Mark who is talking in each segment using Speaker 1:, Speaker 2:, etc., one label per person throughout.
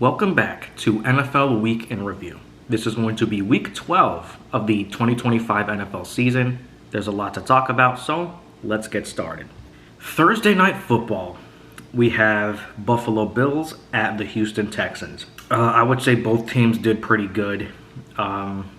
Speaker 1: Welcome back to NFL Week in Review. This is going to be week 12 of the 2025 NFL season. There's a lot to talk about, so let's get started. Thursday night football. We have Buffalo Bills at the Houston Texans. I would say both teams did pretty good.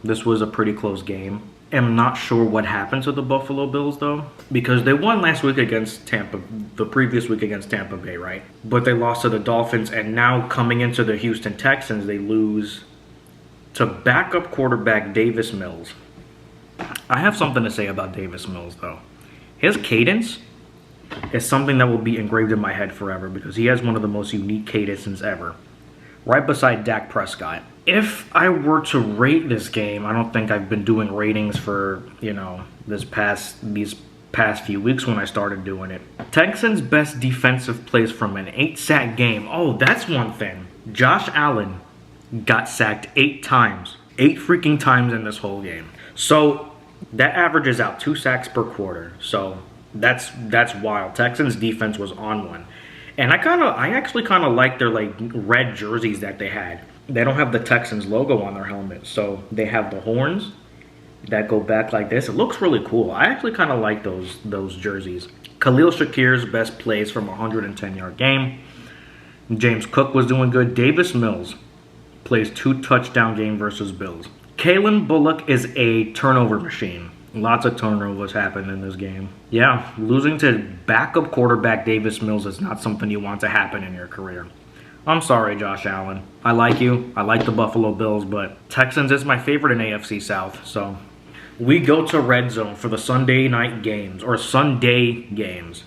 Speaker 1: This was a pretty close game. I'm not sure what happened to the Buffalo Bills, though, because they won last week against the previous week against Tampa Bay, right? But they lost to the Dolphins, and now coming into the Houston Texans, they lose to backup quarterback Davis Mills. I have something to say about Davis Mills, though. His cadence is something that will be engraved in my head forever because he has one of the most unique cadences ever, right beside Dak Prescott. If I were to rate this game, I don't think I've been doing ratings for, these past few weeks when I started doing it. Texans' best defensive plays from an 8-sack game. Oh, that's one thing. Josh Allen got sacked 8 times. 8 freaking times in this whole game. So that averages out 2 sacks per quarter. So that's wild. Texans defense was on one. And I actually kind of like their red jerseys that they had. They don't have the Texans logo on their helmet, so they have the horns that go back like this. It looks really cool. I actually kind of like those jerseys. Khalil Shakir's best plays from a 110-yard game. James Cook was doing good. Davis Mills plays 2 touchdown game versus Bills. Kalen Bullock is a turnover machine. Lots of turnovers happened in this game. Yeah, losing to backup quarterback Davis Mills is not something you want to happen in your career. I'm sorry, Josh Allen. I like you. I like the Buffalo Bills, but Texans is my favorite in AFC South. So we go to Red Zone for the Sunday night games, or Sunday games.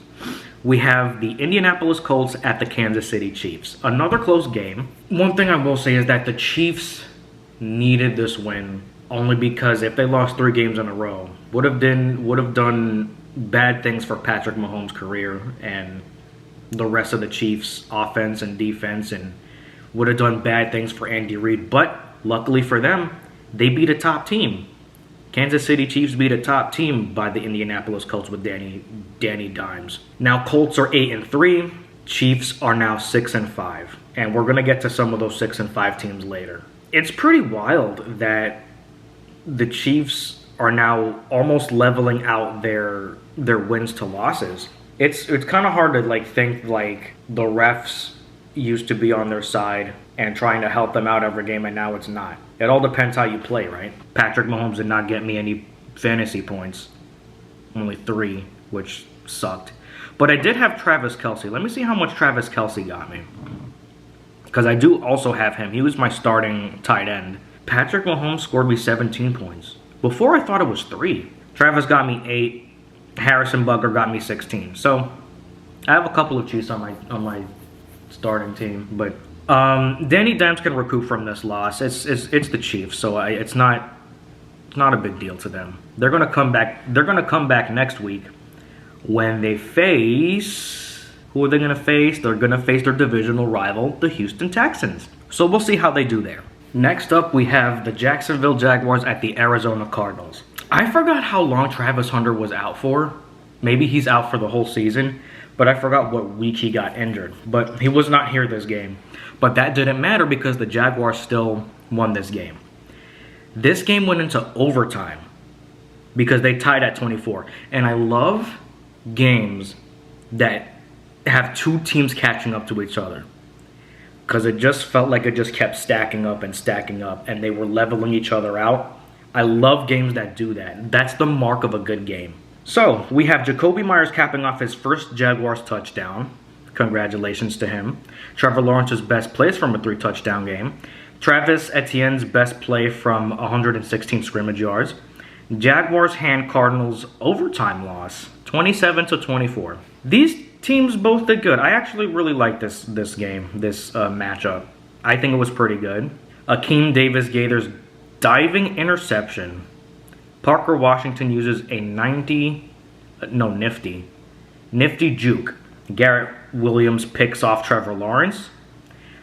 Speaker 1: We have the Indianapolis Colts at the Kansas City Chiefs. Another close game. One thing I will say is that the Chiefs needed this win only because if they lost 3 games in a row, would have done bad things for Patrick Mahomes' career and the rest of the Chiefs' offense and defense, and would have done bad things for Andy Reid. But luckily for them, they beat a top team. Kansas City Chiefs beat a top team by the Indianapolis Colts with Danny Dimes. Now Colts are 8-3. Chiefs are now 6-5, and we're gonna get to some of those 6-5 teams later. It's pretty wild that the Chiefs are now almost leveling out their wins to losses. It's kind of hard to think the refs used to be on their side and trying to help them out every game, and now it's not. It all depends how you play, right? Patrick Mahomes did not get me any fantasy points. Only 3, which sucked. But I did have Travis Kelce. Let me see how much Travis Kelce got me, because I do also have him. He was my starting tight end. Patrick Mahomes scored me 17 points. Before I thought it was 3. Travis got me 8. Harrison Butker got me 16. So I have a couple of Chiefs on my starting team, but Danny Dimes can recoup from this loss. It's the Chiefs, so it's not a big deal to them. They're gonna come back. They're gonna come back next week when they face. Who are they gonna face? They're gonna face their divisional rival, the Houston Texans. So we'll see how they do there. Next up, we have the Jacksonville Jaguars at the Arizona Cardinals. I forgot how long Travis Hunter was out for. Maybe he's out for the whole season, but I forgot what week he got injured. But he was not here this game. But that didn't matter because the Jaguars still won this game. This game went into overtime because they tied at 24. And I love games that have 2 teams catching up to each other, because it just felt like it just kept stacking up, and they were leveling each other out. I love games that do that. That's the mark of a good game. So we have Jacoby Myers capping off his first Jaguars touchdown. Congratulations to him. Trevor Lawrence's best plays from a 3-touchdown game. Travis Etienne's best play from 116 scrimmage yards. Jaguars hand Cardinals overtime loss, 27-24. These teams both did good. I actually really like this game, this matchup. I think it was pretty good. Akeem Davis-Gaither's diving interception. Parker Washington uses a nifty juke. Garrett Williams picks off Trevor Lawrence.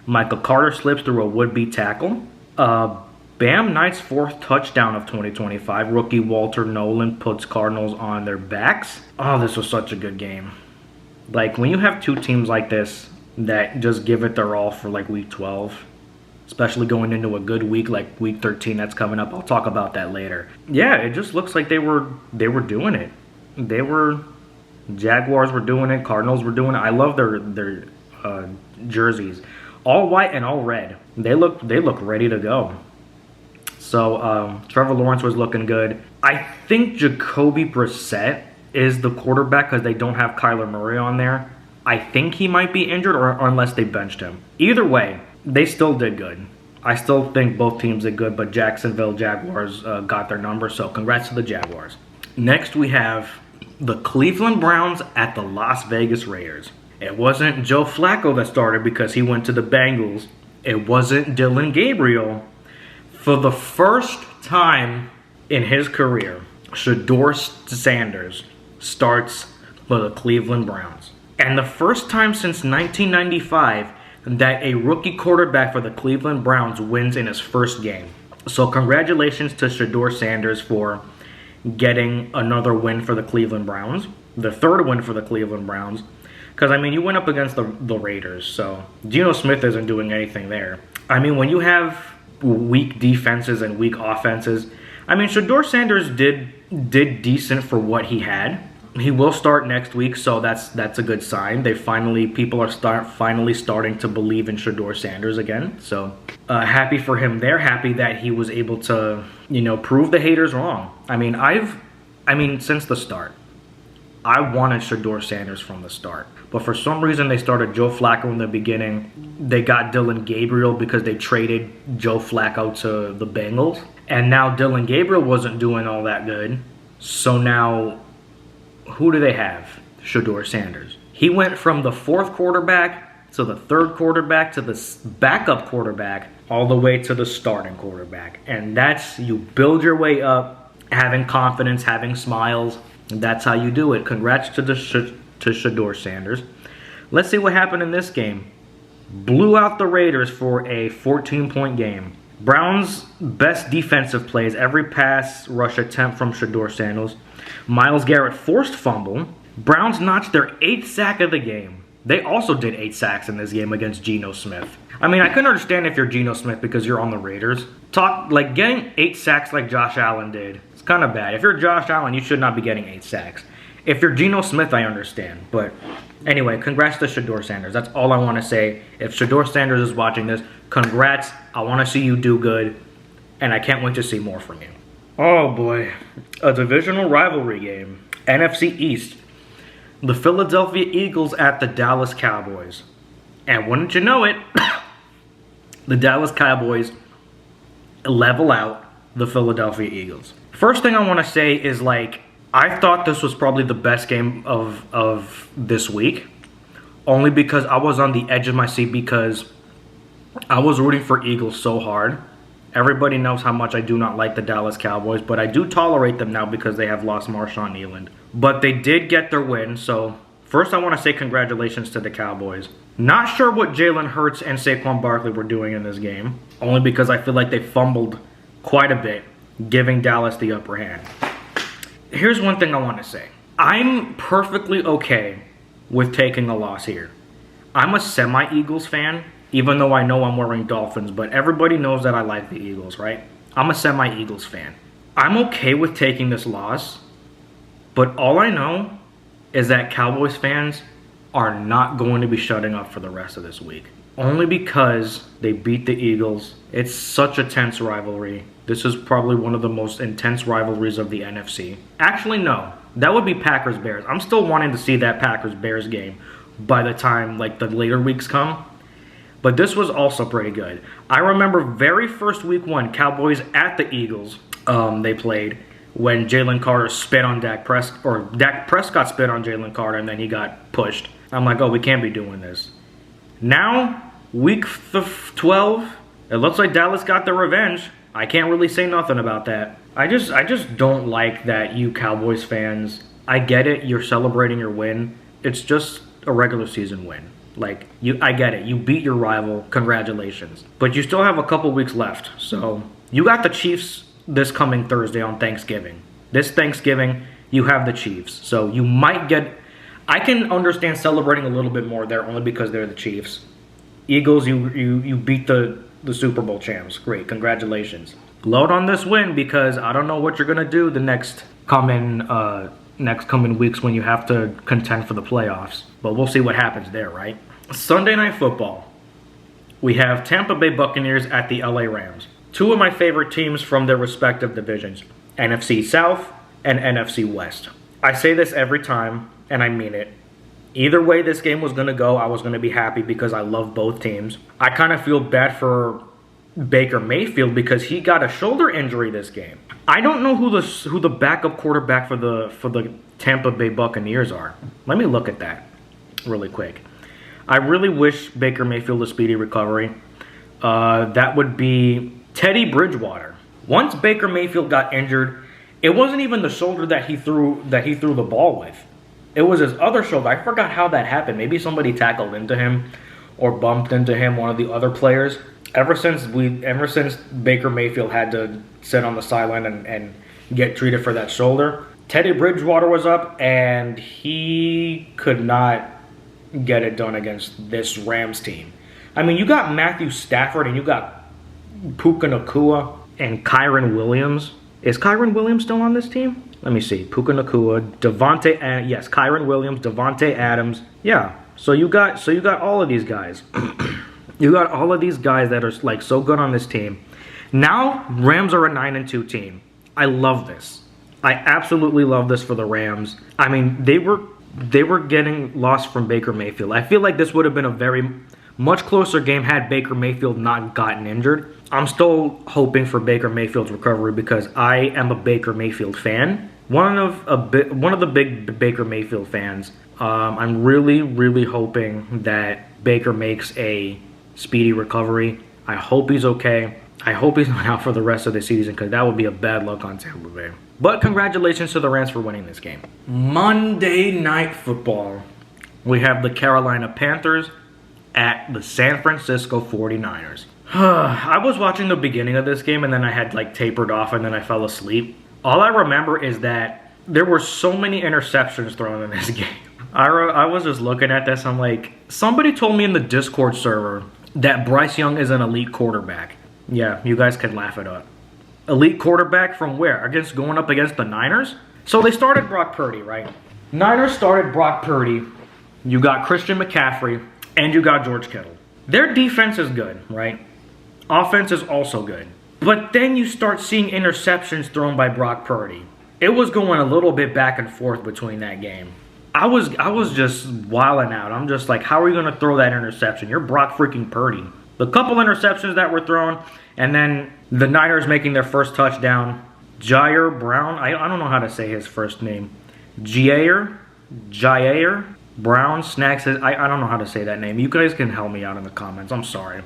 Speaker 1: Michael Carter slips through a would-be tackle. Bam Knight's 4th touchdown of 2025. Rookie Walter Nolan puts Cardinals on their backs. Oh, this was such a good game. When you have 2 teams like this that just give it their all for week 12, especially going into a good week like week 13 that's coming up. I'll talk about that later. Yeah, it just looks like they were doing it. Jaguars were doing it, Cardinals were doing it. I love their jerseys, all white and all red. They look ready to go. So Trevor Lawrence was looking good. I think Jacoby Brissett is the quarterback because they don't have Kyler Murray on there. I think he might be injured or unless they benched him. Either way, they still did good. I still think both teams did good, but Jacksonville Jaguars got their number, so congrats to the Jaguars. Next, we have the Cleveland Browns at the Las Vegas Raiders. It wasn't Joe Flacco that started because he went to the Bengals. It wasn't Dylan Gabriel. For the first time in his career, Shedeur Sanders starts for the Cleveland Browns. And the first time since 1995 that a rookie quarterback for the Cleveland Browns wins in his first game. So congratulations to Shedeur Sanders for getting another win for the Cleveland Browns. The third win for the Cleveland Browns. Because, I mean, you went up against the Raiders, so Geno Smith isn't doing anything there. I mean, when you have weak defenses and weak offenses, I mean, Shedeur Sanders did decent for what he had. He will start next week, so that's a good sign. People are finally starting to believe in Shedeur Sanders again. So happy for him there. Happy that he was able to, prove the haters wrong. I mean, since the start, I wanted Shedeur Sanders from the start. But for some reason, they started Joe Flacco in the beginning. They got Dylan Gabriel because they traded Joe Flacco to the Bengals. And now Dylan Gabriel wasn't doing all that good. So now, who do they have? Shedeur Sanders. He went from the fourth quarterback to the third quarterback to the backup quarterback all the way to the starting quarterback. And that's, you build your way up, having confidence, having smiles. That's how you do it. Congrats to Shedeur Sanders. Let's see what happened in this game. Blew out the Raiders for a 14-point game. Browns' best defensive plays, every pass rush attempt from Shedeur Sanders. Myles Garrett forced fumble. Browns notched their 8th sack of the game. They also did 8 sacks in this game against Geno Smith. I mean, I can understand if you're Geno Smith because you're on the Raiders. Getting 8 sacks like Josh Allen did, it's kind of bad. If you're Josh Allen, you should not be getting 8 sacks. If you're Geno Smith, I understand. But anyway, congrats to Shedeur Sanders. That's all I want to say. If Shedeur Sanders is watching this, congrats. I want to see you do good. And I can't wait to see more from you. Oh boy. A divisional rivalry game. NFC East. The Philadelphia Eagles at the Dallas Cowboys. And wouldn't you know it, the Dallas Cowboys level out the Philadelphia Eagles. First thing I want to say is, I thought this was probably the best game of this week. Only because I was on the edge of my seat because I was rooting for Eagles so hard. Everybody knows how much I do not like the Dallas Cowboys, but I do tolerate them now because they have lost Marshawn Eland. But they did get their win, so first I want to say congratulations to the Cowboys. Not sure what Jalen Hurts and Saquon Barkley were doing in this game, only because I feel like they fumbled quite a bit, giving Dallas the upper hand. Here's one thing I want to say. I'm perfectly okay with taking a loss here. I'm a semi-Eagles fan, even though I know I'm wearing Dolphins, but everybody knows that I like the Eagles, right? I'm a semi-Eagles fan. I'm okay with taking this loss, but all I know is that Cowboys fans are not going to be shutting up for the rest of this week. Only because they beat the Eagles. It's such a tense rivalry. This is probably one of the most intense rivalries of the NFC. Actually, no. That would be Packers-Bears. I'm still wanting to see that Packers-Bears game by the time the later weeks come. But this was also pretty good. I remember very first week 1, Cowboys at the Eagles, they played, when Jalen Carter spit on Dak Prescott, or Dak Prescott spit on Jalen Carter and then he got pushed. I'm like, oh, we can't be doing this. Now, week 12, it looks like Dallas got their revenge. I can't really say nothing about that. I just don't like that you Cowboys fans, I get it, you're celebrating your win. It's just a regular season win. I get it. You beat your rival. Congratulations. But you still have a couple weeks left. So, you got the Chiefs this coming Thursday on Thanksgiving. This Thanksgiving, you have the Chiefs. So, you might get... I can understand celebrating a little bit more there only because they're the Chiefs. Eagles, you beat the the Super Bowl champs. Great, congratulations. Load on this win because I don't know what you're gonna do the next coming weeks when you have to contend for the playoffs. But we'll see what happens there, right? Sunday Night Football. We have Tampa Bay Buccaneers at the LA Rams. Two of my favorite teams from their respective divisions, NFC South and NFC West. I say this every time, and I mean it. Either way this game was going to go, I was going to be happy because I love both teams. I kind of feel bad for Baker Mayfield because he got a shoulder injury this game. I don't know who the backup quarterback for the Tampa Bay Buccaneers are. Let me look at that really quick. I really wish Baker Mayfield a speedy recovery. That would be Teddy Bridgewater. Once Baker Mayfield got injured, it wasn't even the shoulder that he threw the ball with. It was his other shoulder. I forgot how that happened. Maybe somebody tackled into him or bumped into him, one of the other players. Ever since Baker Mayfield had to sit on the sideline and get treated for that shoulder, Teddy Bridgewater was up and he could not get it done against this Rams team. I mean, you got Matthew Stafford and you got Puka Nacua and Kyren Williams. Is Kyren Williams still on this team? Let me see. Puka Nacua, yes, Kyren Williams, Devontae Adams. Yeah. So you got all of these guys. You got all of these guys that are like so good on this team. Now Rams are a 9-2 team. I love this. I absolutely love this for the Rams. I mean, they were getting lost from Baker Mayfield. I feel like this would have been a very much closer game had Baker Mayfield not gotten injured. I'm still hoping for Baker Mayfield's recovery because I am a Baker Mayfield fan. One of the big Baker Mayfield fans. I'm really hoping that Baker makes a speedy recovery. I hope he's okay. I hope he's not out for the rest of the season because that would be a bad luck on Tampa Bay. But congratulations to the Rams for winning this game. Monday Night Football. We have the Carolina Panthers at the San Francisco 49ers. I was watching the beginning of this game and then I had like tapered off and then I fell asleep. All I remember is that there were so many interceptions thrown in this game. I was just looking at this. I'm like, somebody told me in the Discord server that Bryce Young is an elite quarterback. Yeah, you guys can laugh it up. Elite quarterback from where? Going up against the Niners? So they started Brock Purdy, right? Niners started Brock Purdy. You got Christian McCaffrey and you got George Kittle. Their defense is good, right? Offense is also good. But then you start seeing interceptions thrown by Brock Purdy. It was going a little bit back and forth between that game. I was just wilding out. I'm just like, how are you going to throw that interception? You're Brock freaking Purdy. The couple interceptions that were thrown, and then the Niners making their first touchdown. Jair Brown, I don't know how to say his first name. Jair Brown snags his, I don't know how to say that name. You guys can help me out in the comments. I'm sorry.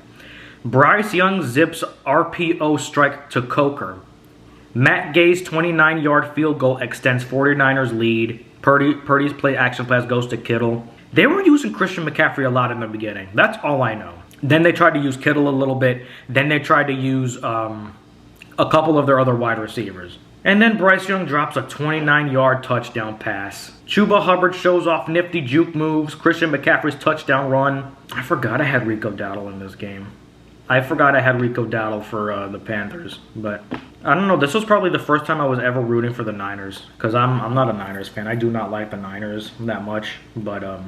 Speaker 1: Bryce Young zips RPO strike to Coker. Matt Gay's 29-yard field goal extends 49ers lead. Purdy's play action pass goes to Kittle. They were using Christian McCaffrey a lot in the beginning. That's all I know. Then they tried to use Kittle a little bit. Then they tried to use a couple of their other wide receivers. And then Bryce Young drops a 29-yard touchdown pass. Chuba Hubbard shows off nifty juke moves. Christian McCaffrey's touchdown run. I forgot I had Rico Dowdle in this game. I forgot I had Rico Dowdle for the Panthers. But I don't know. This was probably the first time I was ever rooting for the Niners. Because I'm not a Niners fan. I do not like the Niners that much. But I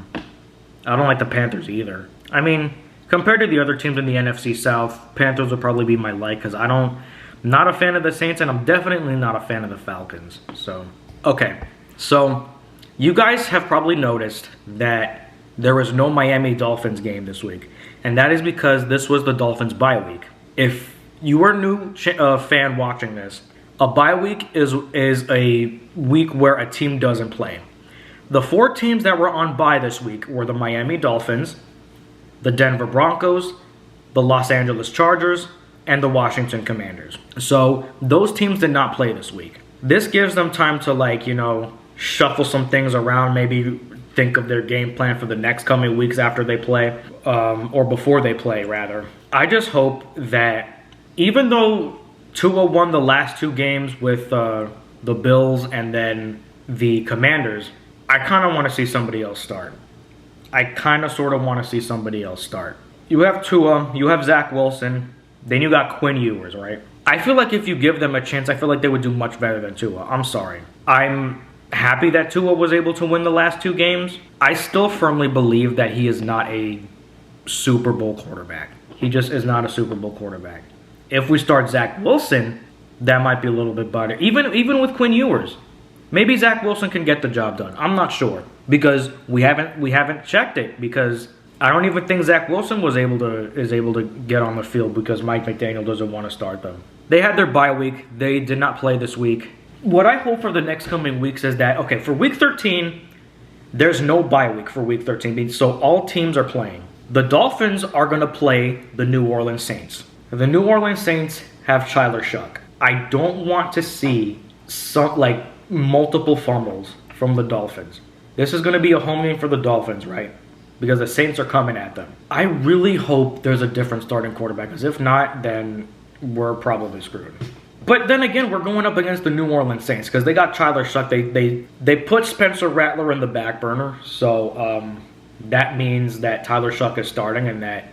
Speaker 1: don't like the Panthers either. I mean, compared to the other teams in the NFC South, Panthers would probably be my like. Because not a fan of the Saints. And I'm definitely not a fan of the Falcons. So, okay. So, you guys have probably noticed that there was no Miami Dolphins game this week. And that is because this was the Dolphins' bye week. If you are a new fan watching this, a bye week is a week where a team doesn't play. The 4 teams that were on bye this week were the Miami Dolphins, the Denver Broncos, the Los Angeles Chargers, and the Washington Commanders. So those teams did not play this week. This gives them time to shuffle some things around, maybe think of their game plan for the next coming weeks after they play, or before they play, rather. I just hope that even though Tua won the last 2 games with the Bills and then the Commanders, I kind of want to see somebody else start. I kind of sort of want to see somebody else start. You have Tua, you have Zach Wilson, Then you got Quinn Ewers, right? I feel like if you give them a chance, I feel like they would do much better than Tua. I'm sorry. I'm happy that Tua was able to win the last 2 games. I still firmly believe that he is not a Super Bowl quarterback. He just is not a Super Bowl quarterback. If we start Zach Wilson, that might be a little bit better. Even with Quinn Ewers, maybe Zach Wilson can get the job done. I'm not sure because we haven't checked it, because I don't even think Zach Wilson is able to get on the field because Mike McDaniel doesn't want to start them. They had their bye week. They did not play this week. What I hope for the next coming weeks is that, okay, for week 13, there's no bye week for week 13, so all teams are playing. The Dolphins are going to play the New Orleans Saints. The New Orleans Saints have Chyler Shuck. I don't want to see multiple fumbles from the Dolphins. This is going to be a home game for the Dolphins, right? Because the Saints are coming at them. I really hope there's a different starting quarterback, because if not, then we're probably screwed. But then again, we're going up against the New Orleans Saints because they got Chyler Shuck. They put Spencer Rattler in the back burner, so that means that Tyler Shuck is starting and that,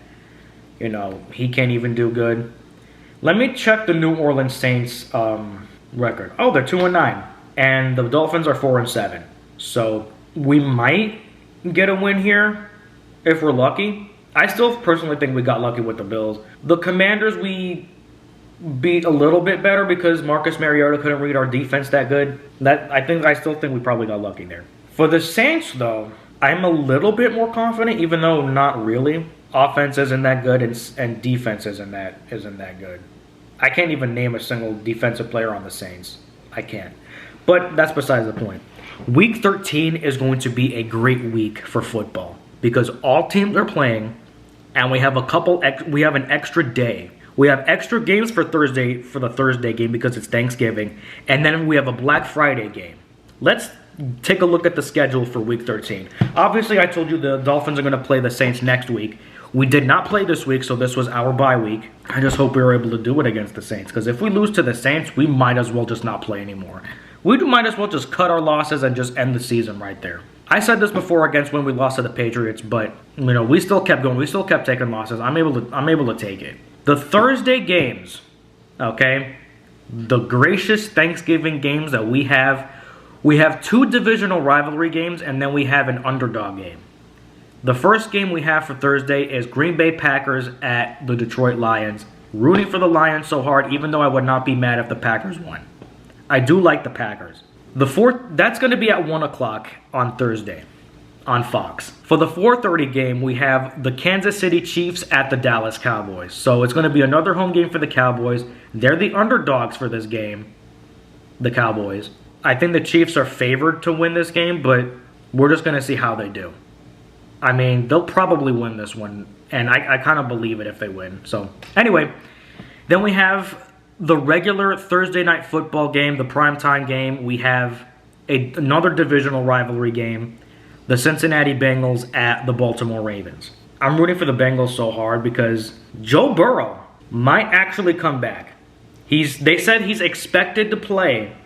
Speaker 1: he can't even do good. Let me check the New Orleans Saints record. Oh, they're 2-9, and the Dolphins are 4-7. So we might get a win here if we're lucky. I still personally think we got lucky with the Bills. The Commanders, we beat a little bit better because Marcus Mariota couldn't read our defense that good. I still think we probably got lucky there. For the Saints, though, I'm a little bit more confident, even though not really. Offense isn't that good, and defense isn't that good. I can't even name a single defensive player on the Saints. I can't. But that's besides the point. Week 13 is going to be a great week for football because all teams are playing, and we have an extra day. We have extra games for the Thursday game because it's Thanksgiving, and then we have a Black Friday game. Let's take a look at the schedule for Week 13. Obviously, I told you the Dolphins are going to play the Saints next week. We did not play this week, so this was our bye week. I just hope we were able to do it against the Saints, because if we lose to the Saints, we might as well just not play anymore. We might as well just cut our losses and just end the season right there. I said this before against when we lost to the Patriots, but we still kept going. We still kept taking losses. I'm able to take it. The Thursday games, okay, the gracious Thanksgiving games that we have 2 divisional rivalry games, and then we have an underdog game. The first game we have for Thursday is Green Bay Packers at the Detroit Lions. Rooting for the Lions so hard, even though I would not be mad if the Packers won. I do like the Packers. That's going to be at 1 o'clock on Thursday on Fox. For the 4:30 game, we have the Kansas City Chiefs at the Dallas Cowboys. So it's going to be another home game for the Cowboys. They're the underdogs for this game, the Cowboys. I think the Chiefs are favored to win this game, but we're just going to see how they do. I mean, they'll probably win this one, and I kind of believe it if they win. So anyway, then we have the regular Thursday night football game, the primetime game. We have another divisional rivalry game, the Cincinnati Bengals at the Baltimore Ravens. I'm rooting for the Bengals so hard because Joe Burrow might actually come back. They said he's expected to play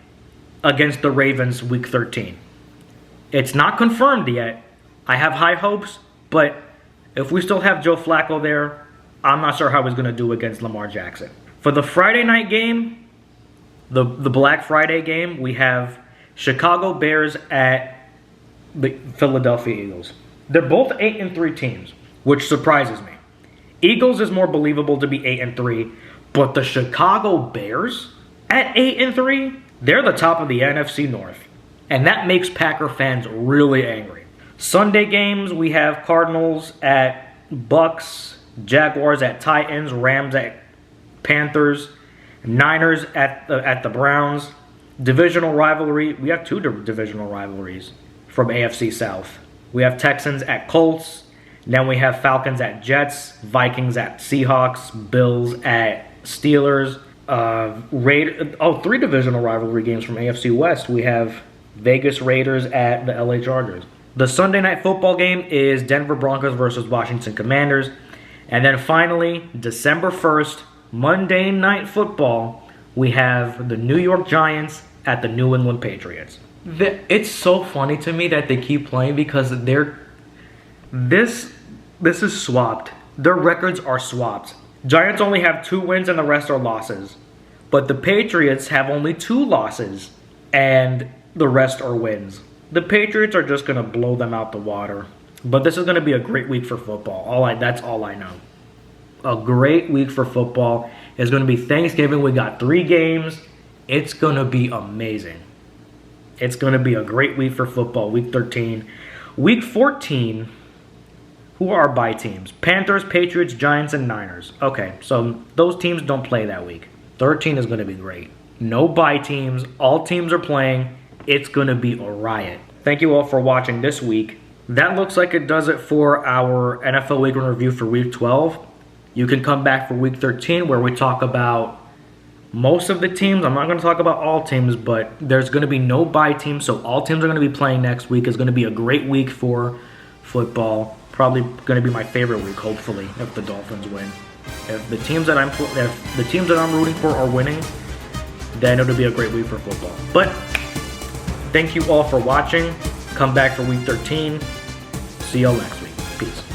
Speaker 1: against the Ravens week 13. It's not confirmed yet. I have high hopes, but if we still have Joe Flacco there, I'm not sure how he's going to do against Lamar Jackson. For the Friday night game, the Black Friday game, we have Chicago Bears at the Philadelphia Eagles. They're both 8-3 teams, which surprises me. Eagles is more believable to be 8-3, but the Chicago Bears at 8-3, they're the top of the NFC North. And that makes Packer fans really angry. Sunday games, we have Cardinals at Bucks, Jaguars at Titans, Rams at Panthers, Niners at the Browns. Divisional rivalry, we have 2 divisional rivalries from AFC South. We have Texans at Colts, then we have Falcons at Jets, Vikings at Seahawks, Bills at Steelers. 3 divisional rivalry games from AFC West. We have Vegas Raiders at the LA Chargers. The Sunday night football game is Denver Broncos versus Washington Commanders. And then finally, December 1st, Monday Night Football, we have the New York Giants at the New England Patriots. It's so funny to me that they keep playing because this is swapped. Their records are swapped. Giants only have 2 wins and the rest are losses. But the Patriots have only 2 losses and the rest are wins. The Patriots are just going to blow them out the water. But this is going to be a great week for football. That's all I know. A great week for football. It's going to be Thanksgiving. We got 3 games. It's going to be amazing. It's going to be a great week for football. Week 13. Week 14, who are our bye teams? Panthers, Patriots, Giants, and Niners. Okay, so those teams don't play that week. 13 is going to be great. No bye teams. All teams are playing. It's going to be a riot. Thank you all for watching this week. That looks like it does it for our NFL Week in Review for Week 12. You can come back for Week 13 where we talk about most of the teams. I'm not going to talk about all teams, but there's going to be no bye teams, so all teams are going to be playing next week. It's going to be a great week for football. Probably going to be my favorite week, hopefully, if the Dolphins win. If the teams that I'm rooting for are winning, then it'll be a great week for football. But thank you all for watching. Come back for Week 13. See y'all next week. Peace.